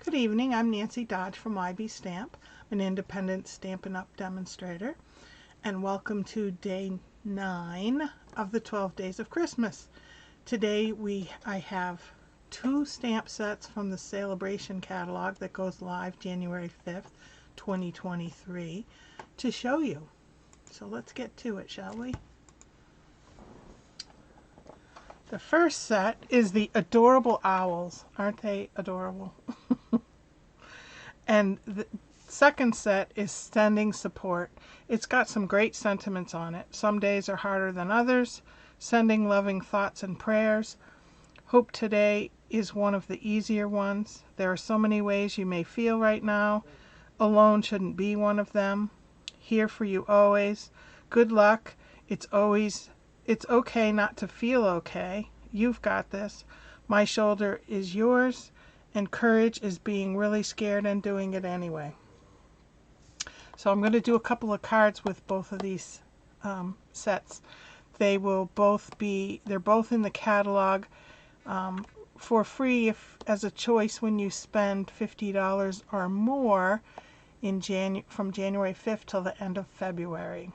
Good evening, I'm Nancy Dodge from ybstamp, an independent Stampin' Up! Demonstrator, and welcome to day 9 of the 12 days of Christmas. Today I have 2 stamp sets from the Sale-a-bration catalog that goes live January 5th, 2023 to show you. So let's get to it, shall we? The first set is the Adorable Owls. Aren't they adorable? And the second set is Sending Support. It's got some great sentiments on it. Some days are harder than others. Sending loving thoughts and prayers. Hope today is one of the easier ones. There are so many ways you may feel right now. Alone shouldn't be one of them. Here for you always. Good luck. It's okay not to feel okay. You've got this. My shoulder is yours. And courage is being really scared and doing it anyway. So I'm going to do a couple of cards with both of these sets. They're both in the catalog for free as a choice when you spend $50 or more from January 5th till the end of February.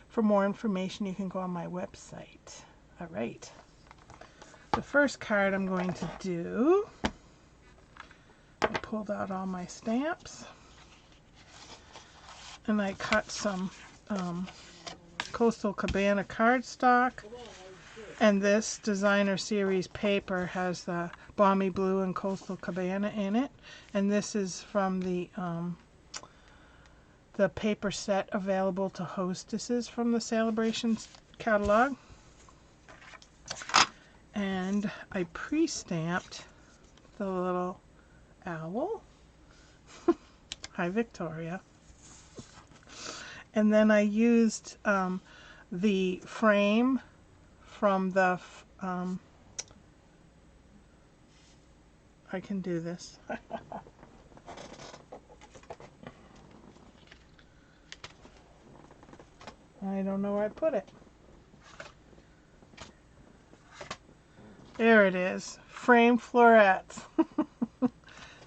For more information, you can go on my website. All right. The first card I'm going to do, I pulled out all my stamps and I cut some Coastal Cabana cardstock, and this designer series paper has the Balmy Blue and Coastal Cabana in it, and this is from the paper set available to hostesses from the Sale-a-bration catalog. And I pre-stamped the little owl. Hi, Victoria. And then I used the frame from the I can do this. I don't know where I put it. There it is. Frame florets.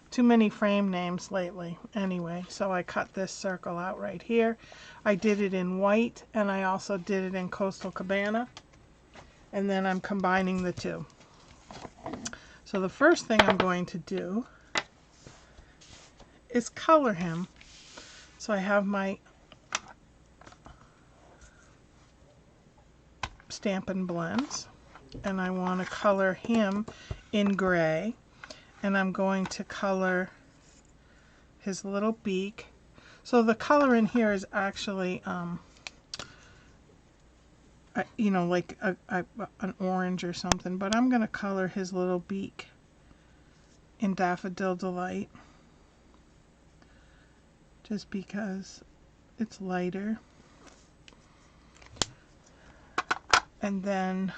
Too many frame names lately. Anyway, so I cut this circle out right here. I did it in white and I also did it in Coastal Cabana. And then I'm combining the two. So the first thing I'm going to do is color him. So I have my Stampin' blends and I want to color him in gray. And I'm going to color his little beak. So the color in here is actually, you know, like an orange or something. But I'm going to color his little beak in Daffodil Delight. Just because it's lighter. And then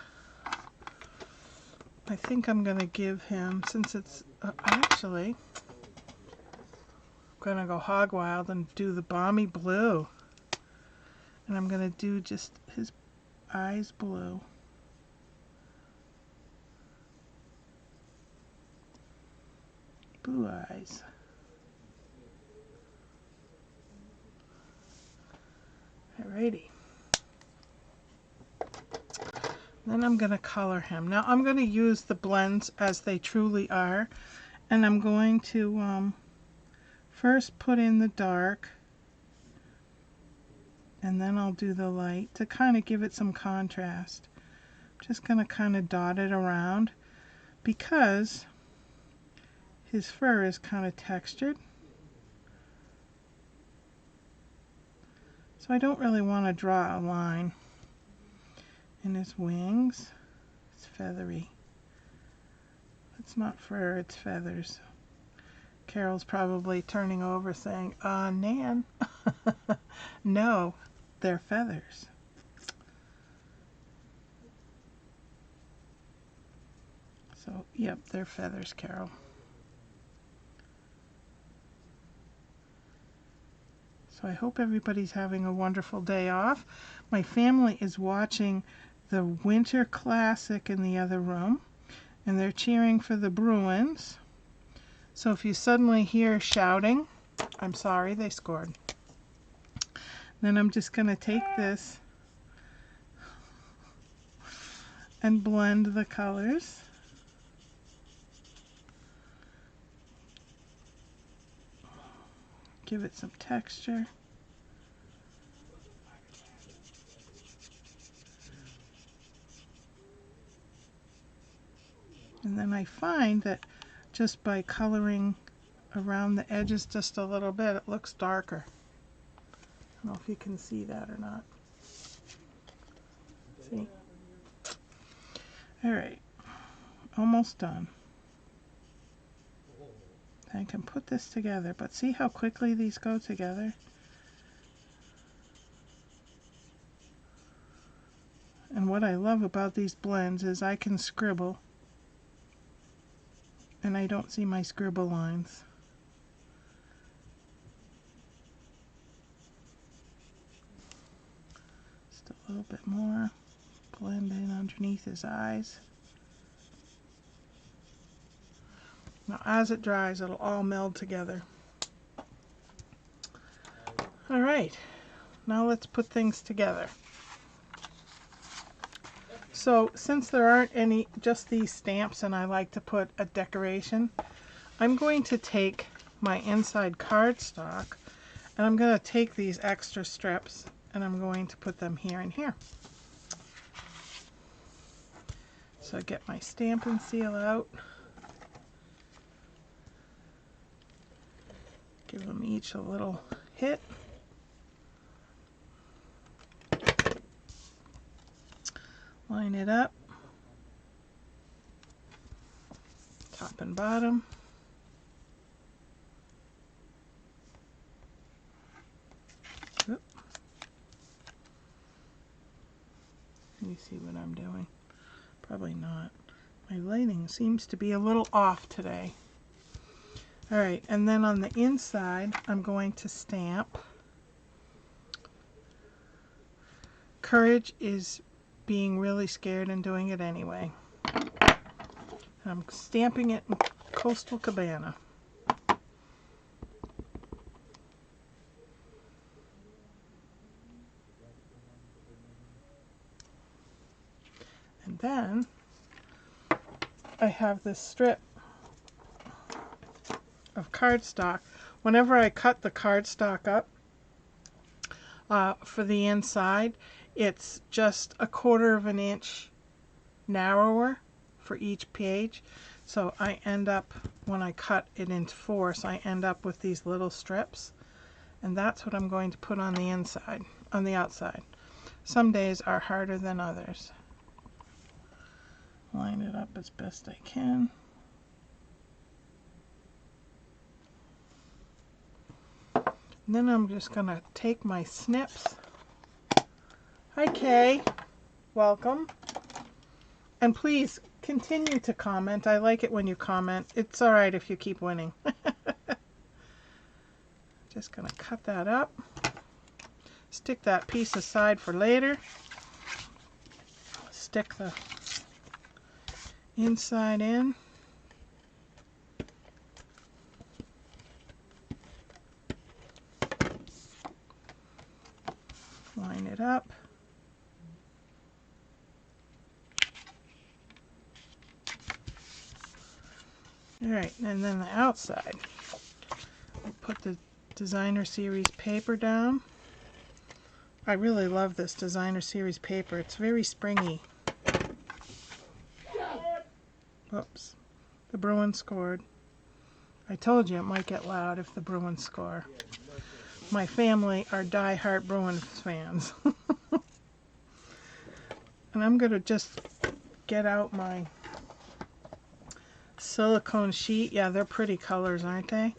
I think I'm going to give him, since it's actually, I'm going to go hog wild and do the Balmy Blue. And I'm going to do just his eyes blue. Blue eyes. Alrighty. Then I'm going to color him. Now I'm going to use the blends as they truly are, and I'm going to first put in the dark and then I'll do the light to kind of give it some contrast. I'm just going to kind of dot it around because his fur is kind of textured. So I don't really want to draw a line. And his wings, it's feathery. It's not fur, it's feathers. Carol's probably turning over saying, Nan. No, they're feathers. So, yep, they're feathers, Carol. So I hope everybody's having a wonderful day off. My family is watching the Winter Classic in the other room, and they're cheering for the Bruins. So if you suddenly hear shouting, I'm sorry, they scored. Then I'm just going to take this and blend the colors. Give it some texture. And then I find that just by coloring around the edges just a little bit, it looks darker. I don't know if you can see that or not. See? All right, almost done. I can put this together, but see how quickly these go together? And what I love about these blends is I can scribble and I don't see my scribble lines. Just a little bit more. Blend in underneath his eyes. Now as it dries, it'll all meld together. All right, now let's put things together. So since there aren't any, just these stamps, and I like to put a decoration, I'm going to take my inside cardstock and I'm going to take these extra strips and I'm going to put them here and here. So I get my Stampin' seal out. Give them each a little hit. Line it up, top and bottom. Oop. Can you see what I'm doing? Probably not. My lighting seems to be a little off today. All right, and then on the inside, I'm going to stamp. Courage is being really scared and doing it anyway. I'm stamping it in Coastal Cabana. And then I have this strip of cardstock. Whenever I cut the cardstock up for the inside, it's just 1/4 of an inch narrower for each page. So I end up, when I cut it into 4, so I end up with these little strips. And that's what I'm going to put on the inside, on the outside. Some days are harder than others. Line it up as best I can. And then I'm just going to take my snips. Hi Kay, welcome. And please continue to comment. I like it when you comment. It's all right if you keep winning. Just going to cut that up. Stick that piece aside for later. Stick the inside in. Line it up. All right, and then the outside. I'll put the designer series paper down. I really love this designer series paper. It's very springy. Whoops. The Bruins scored. I told you it might get loud if the Bruins score. My family are die-hard Bruins fans. And I'm going to just get out my silicone sheet. Yeah, they're pretty colors, aren't they?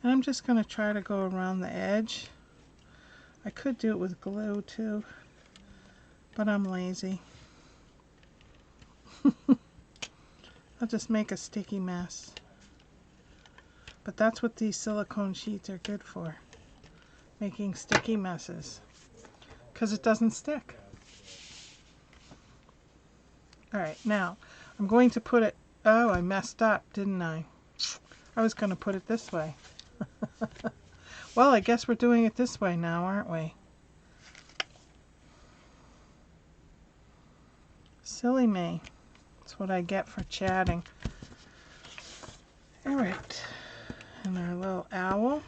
And I'm just going to try to go around the edge. I could do it with glue too, but I'm lazy. I'll just make a sticky mess. But that's what these silicone sheets are good for. Making sticky messes. Because it doesn't stick. Alright, now I'm going to put it... Oh, I messed up, didn't I? I was going to put it this way. Well, I guess we're doing it this way now, aren't we? Silly me. That's what I get for chatting. All right. And our little owl.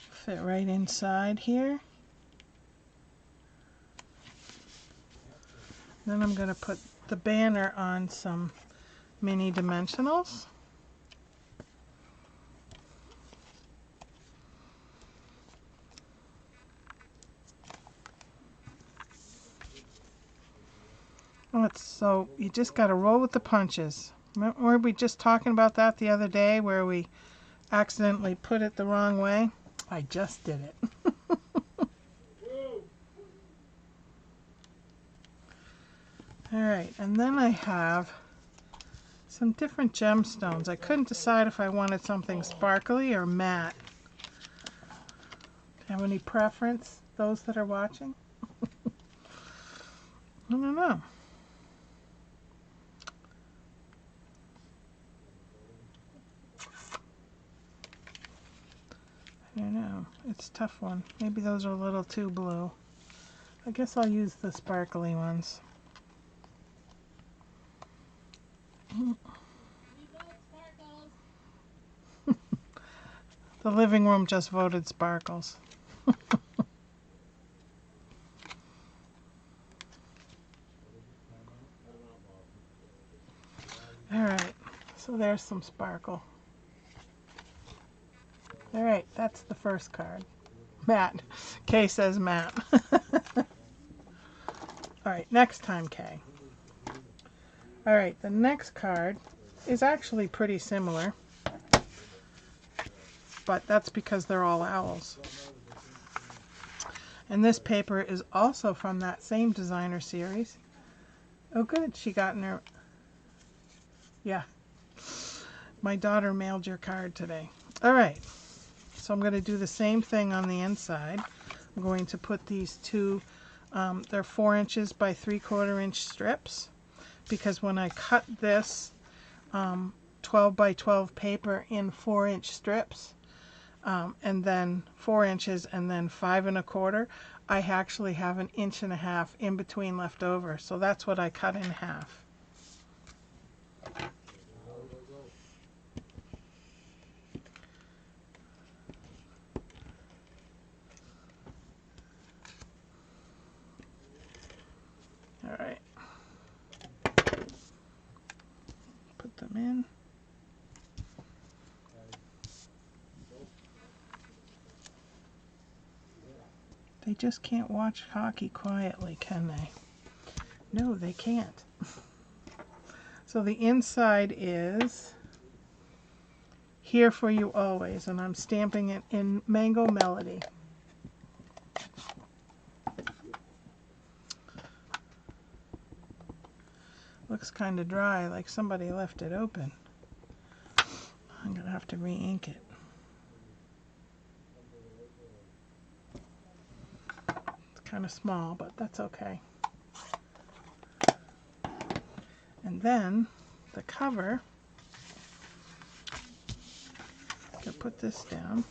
Fit right inside here. Then I'm going to put the banner on some mini dimensionals. So you just got to roll with the punches. Weren't we just talking about that the other day where we accidentally put it the wrong way? I just did it. Alright, and then I have some different gemstones. I couldn't decide if I wanted something sparkly or matte. Have any preference, those that are watching? I don't know. I don't know. It's a tough one. Maybe those are a little too blue. I guess I'll use the sparkly ones. The living room just voted sparkles. Alright, so there's some sparkle. Alright, that's the first card. Matte. Kay says matte. Alright, next time, Kay. Alright, the next card is actually pretty similar, but that's because they're all owls. And this paper is also from that same designer series. Oh good, she got in her... Yeah. My daughter mailed your card today. Alright, so I'm going to do the same thing on the inside. I'm going to put these two, they're 4 inches by 3/4 inch strips, because when I cut this 12 by 12 paper in 4-inch strips, and then 4 inches and then 5 1/4, I actually have 1.5 inches in between left over. So that's what I cut in half. All right. Put them in. They just can't watch hockey quietly, can they? No, they can't. So the inside is Here for You Always, and I'm stamping it in Mango Melody. Looks kind of dry, like somebody left it open. I'm going to have to re-ink it. It's kind of small, but that's okay. And then the cover, I'm going to put this down.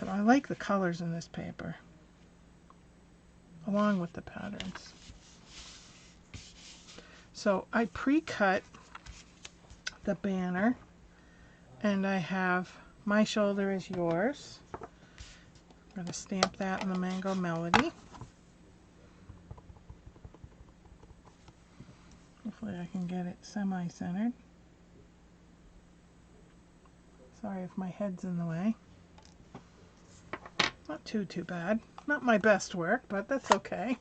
And I like the colors in this paper, along with the patterns. So I pre-cut the banner, and I have My Shoulder Is Yours. I'm going to stamp that in the Mango Melody. Hopefully I can get it semi-centered. Sorry if my head's in the way. Not too bad. Not my best work, but that's okay.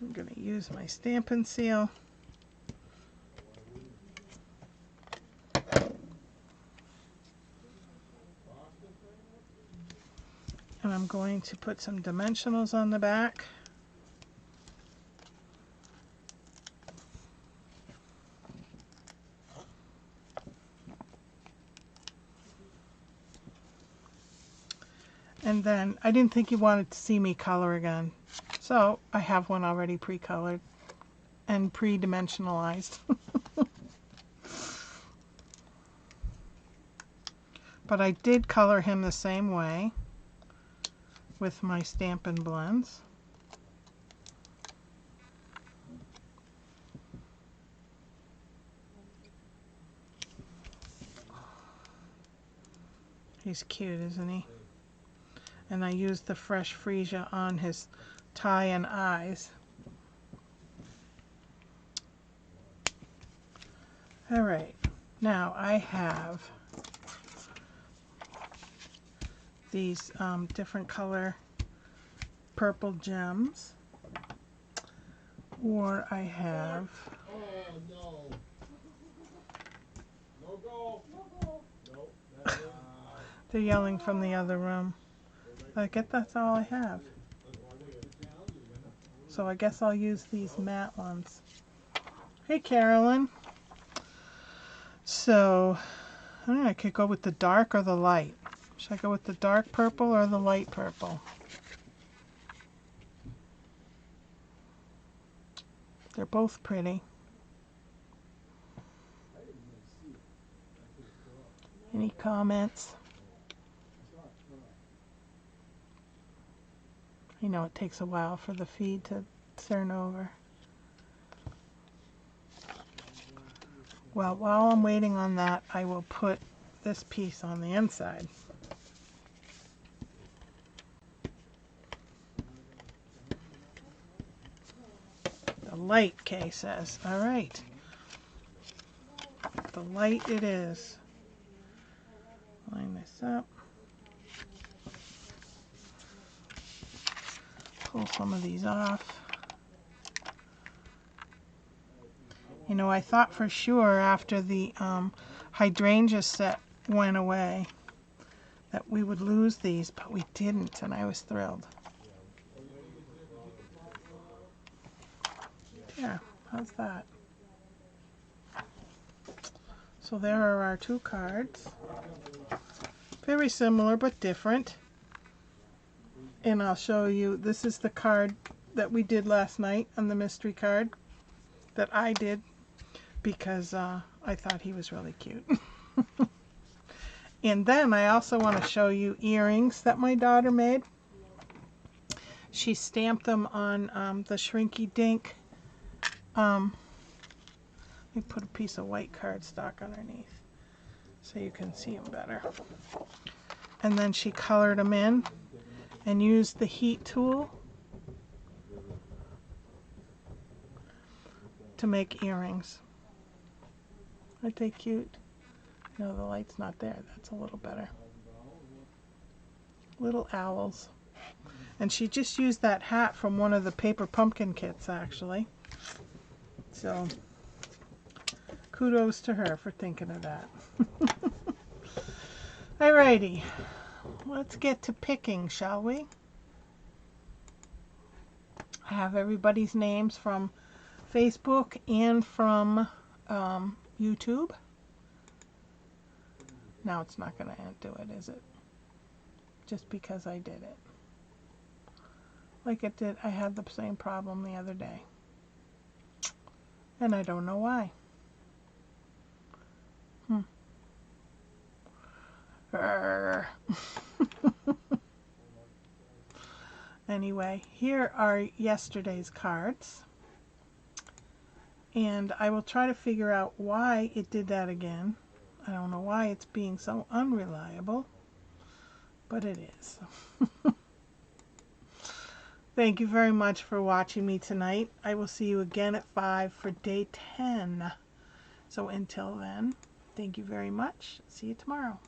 I'm going to use my Stampin' seal. And I'm going to put some dimensionals on the back. And then I didn't think you wanted to see me color again. So I have one already pre-colored and pre-dimensionalized. But I did color him the same way with my Stampin' blends. He's cute, isn't he? And I used the fresh freesia on his tie and eyes. Alright, now I have these different color purple gems, or I have they're yelling from the other room. I guess that's all I have. So I guess I'll use these matte ones. Hey Carolyn. So I don't know, I could go with the dark or the light. Should I go with the dark purple or the light purple? They're both pretty. Any comments? You know, it takes a while for the feed to turn over. Well, while I'm waiting on that, I will put this piece on the inside. The light, Kay says. All right. The light it is. Line this up. Pull some of these off. You know, I thought for sure after the hydrangea set went away that we would lose these, but we didn't, and I was thrilled. Yeah, how's that? So there are our two cards. Very similar but different. And I'll show you, this is the card that we did last night on the mystery card that I did because I thought he was really cute. And then I also want to show you earrings that my daughter made. She stamped them on the Shrinky Dink. Let me put a piece of white cardstock underneath so you can see them better. And then she colored them in and used the heat tool to make earrings. Aren't they cute? No, the light's not there. That's a little better. Little owls. And she just used that hat from one of the paper pumpkin kits, actually. So, kudos to her for thinking of that. Alrighty. Let's get to picking, shall we? I have everybody's names from Facebook and from YouTube. Now it's not going to do it, is it? Just because I did it. Like it did, I had the same problem the other day. And I don't know why. Anyway, here are yesterday's cards. And I will try to figure out why it did that again. I don't know why it's being so unreliable, but it is. Thank you very much for watching me tonight. I will see you again at 5 for day 10. So until then, thank you very much. See you tomorrow.